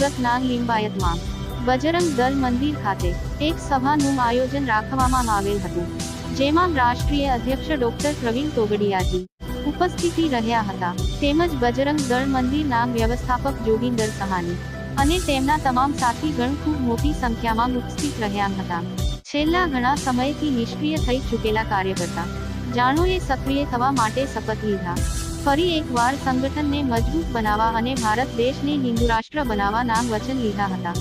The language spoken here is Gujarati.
સુરતના લિંબાયતમાં બજરંગ દળ મંદિર ખાતે એક સભાનું આયોજન રાખવામાં આવેલ હતું, જેમાં રાષ્ટ્રીય અધ્યક્ષ ડોક્ટર પ્રવીણ તોગડિયાજી ઉપસ્થિતિ રહ્યા હતા, તેમજ બજરંગ દળ મંદિરના વ્યવસ્થાપક જોગિંદર સહાની અને તેમના તમામ સાથીગણ ખૂબ મોટી સંખ્યામાં ઉપસ્થિત રહ્યા હતા. છેલ્લા ઘણા સમયથી નિષ્ક્રિય થઈ ચૂકેલા કાર્યકર્તા જાણોએ સક્રિય થવા માટે શપથ લીધા. ફરી એકવાર સંગઠનને મજબૂત બનાવવા અને ભારત દેશને હિન્દુ રાષ્ટ્ર બનાવવાના વચન લીધા હતા.